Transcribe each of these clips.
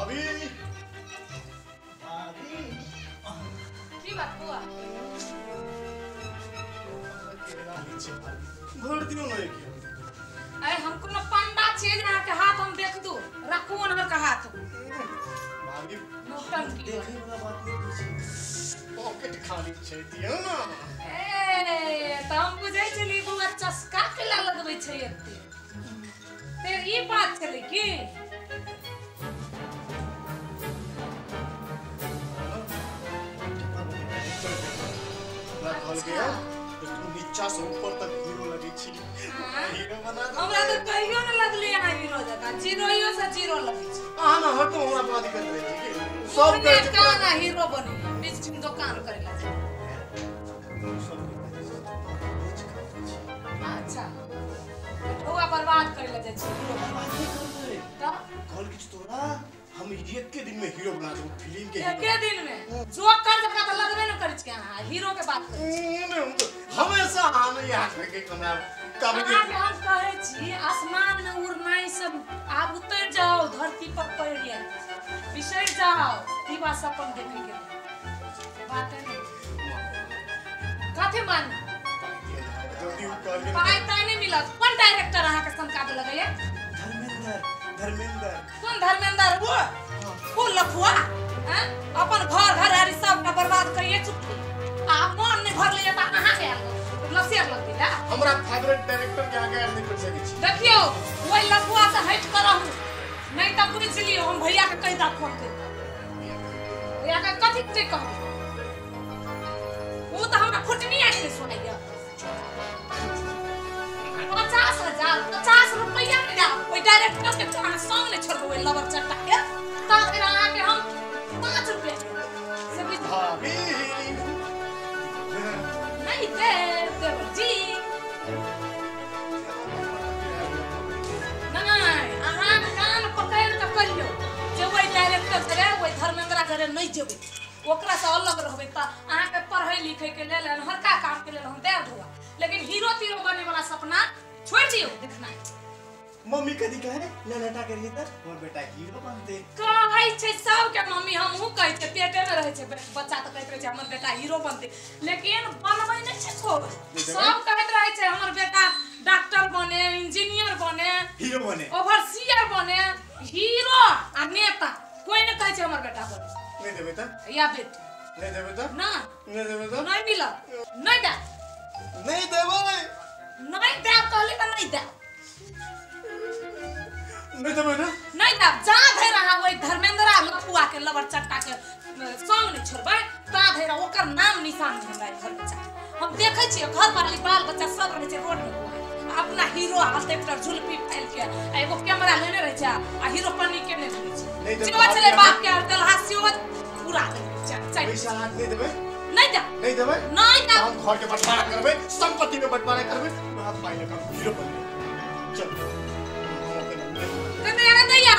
भाभी भाभी की बात हुआ? भर दियो ना एक अरे हमको ना पंडा चेज ना के हाथ हम देख दो रखो ना का हाथ भाभी नौटंकी देखे वाला बात नहीं कुछ पॉकेट खाली छै दियो ना ए त हम बुझै छली बुआ चस्का के ला लगबै छै एते ते ई बात छलै की बोल गया तो तुम नीचा से ऊपर तक हीरो लगी छी हीरो बना दो हमरा तो कहियो न लगले यहाँ हीरो जका जीरोइयो से जीरो लगी छी ना हट तो हमरा बात कर रही थी सब के काना हीरो बनी बीच में दुकान करेला अच्छा हुआ बर्बाद करेला जाय छी हीरो बर्बाद नहीं करबे त कॉल किछ तोरा हम एक के दिन में हीरो बना देबो फिल्म के एक के दिन में जो कर जका त लगबे न करै छी हां हीरो के बात कर हमेशा आने याद रखे हमरा कभी हम कहे छी आसमान में उड़ना ही सब आप उतर जाओ धरती पर पड़ गया बिसर जाओ ई बात अपन देखे के बात है नहीं काथे मान जल्दी कॉल के पाई ताई नहीं मिलत कौन डायरेक्टर अहा के संका दे लगे धर्मेंद्र कौन धर्मेंद्र वो लफुआ हैं अपन घर घरारी सब का बर्बाद करिए चुप आ मन नहीं भर ले त अहा के लसेर लग दिला हमरा फेवरेट डायरेक्टर के आगे नहीं कर सके छी देखियो ओई लफुआ से हट कर रहू नहीं त पूछ लियो हम भैया के कह दा फोन कर भैया के कथि के कहू वो त हमरा फुटनी आ के सुनाइया 50 रुपया में जा ओई डायरेक्टर के सामने छोड़ दो लवर चट्टा के त आके हम 5 रुपया से भी भाभी नहीं दे जी नहीं अहाँ कान पकड़ के कहियो जे ओई डायरेक्टर करे ओई धर्मेंद्र करे नहीं जेबे ओकरा से अलग रहबे त अहाँ के पढ़ै लिखै के लेल हरका काम के लेल हम दे दूआ लेकिन हीरो तीरो बने वाला सपना छोड़ दियो देखना मम्मी कदी कहे ललटा करिए त मोर बेटा हीरो बनते कहै छै सब के मम्मी हमहु कहै छै पेटे में रहै छै बच्चा त कहैत रहै छै हमर बेटा हीरो बनते लेकिन बनबै नै छै खूब सब कहैत रहै छै हमर बेटा डॉक्टर बने इंजीनियर बने हीरो बने ओवरसीयर बने हीरो आ नेता कोई नै कहै छै हमर बेटा बने नहीं देबे त या बेटी नहीं देबे त ना नहीं देबे त नहीं मिला नहीं दे नहीं देबे नहीं दे कहली त नहीं दे नहीं देबे ना नहीं दे जा धै रहा ओई धर्मेंद्र लफुआ के लवर चट्टा के सामने छोड़बै ता धैरा ओकर नाम निशान हमरा घर में चाही हम देखै छी घर वाली बाल बच्चा सब रहै छै रोड में अपना हीरो हाथ एक्टर झुलपी फैल के एगो कैमरा लेने रहै छै आ हीरो पन्नी के ने रहै छै जो चले बाप के दलहा सियो पूरा चाहिए पैसा हाथ नहीं देबे नहीं दे नहीं देबे नहीं दे हम घर के बंटवारा करबे संपत्ति में बंटवारा करबे आप पाइले का हीरो बन चल कते आ दैया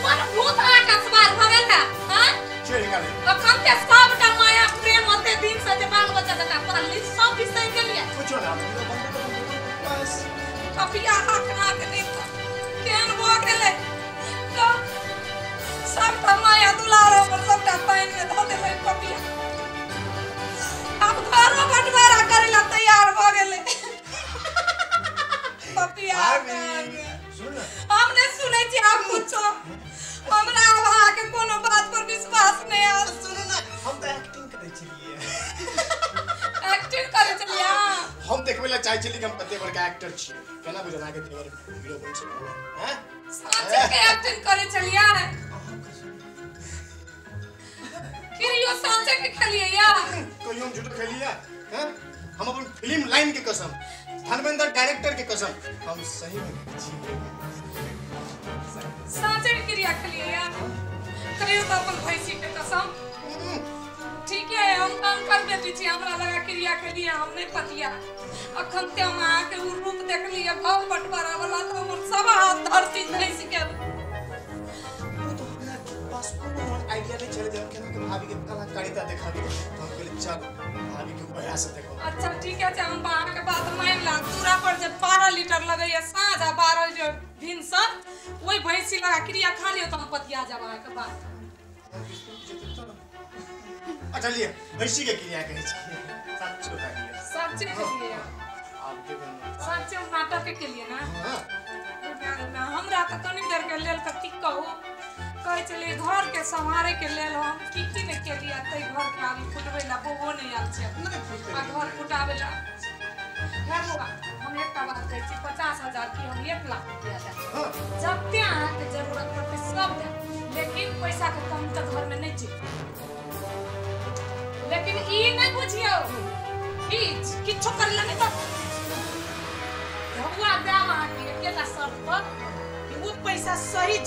मन भूत आ का सवाल भगल है हां चल गाड़ी अखन के सब का माया प्रेम होते दिन से जे बाल बच्चा का पाली सब विषय के लिए कुछ ना बस कपिया हाथ के नहीं तो केन हो गेले तो सब का माया दुलार पर सब का पाइन में धो देले कपिया अब घरो बंटवारा करेला तैयार हो गेले कपिया सुन हमने सुनै छी आप कुछो हमरा आभा के कोनो बात पर विश्वास नहीं आ सुन ना हम तो एक्टिंग करे छलिए एक्टिंग करे छलिया हम देखबे ला चाहि छली कि हम कते बड़का एक्टर छी केना बुझना के तेवर हीरो बन छै हैं सच के एक्टिंग करे छलिया किरियो सच के खेलिए या कोई हम झूठ खेलिया हैं हम अपन फिल्म लाइन के कसम धर्मेंद्र डायरेक्टर के कसम हम सही में जी सच के क्रिया खेलिए या करियो तो अपन भैंसी के कसम ठीक है हम काम कर बेटी छी हमरा लगा क्रिया खेलिए हम नहीं पतिया अखन ते हम आके उ रूप देख लिया भाव बटवारा वाला तो हमर सब हाथ धरती नहीं सिके तो हमरा पास कोनो आईडिया नहीं चले जब केना भाभी के कलाकारिता दिखा दे हम कहले चल भाभी के बया से देखो अच्छा ठीक है हम बाहर के बात मान ला पूरा पर जब 12 लीटर लगैया साँझ आ 12 जो भिनसर ओई भैंसी एसी लगा क्रिया खा लियो तो हम पतिया जाबा के बात। अच्छा लिए भैंसी के क्रिया कहे छी सच बता दिया सच्चे के लिए आप के बन सच्चे नाटक के लिए ना हां हमरा त तनी देर के लेल त की कहू कहे चले घर के संभारे के लेल हम की में के लिए तई घर के आगे फुटबे ला बोबो नहीं आल छे आ घर फुटावे ला है बुआ हम एक बात कहै छी 50,000 की हम 1 लाख रुपया दे जब ते अहाँ के जरूरत पड़ते सब दे लेकिन पैसा के कमी त घर में नहीं छी लेकिन ई नहीं बुझियो किछो कर ले नहीं तो हुआ दे अहाँ के केला शर्त पर कि वो पैसा सही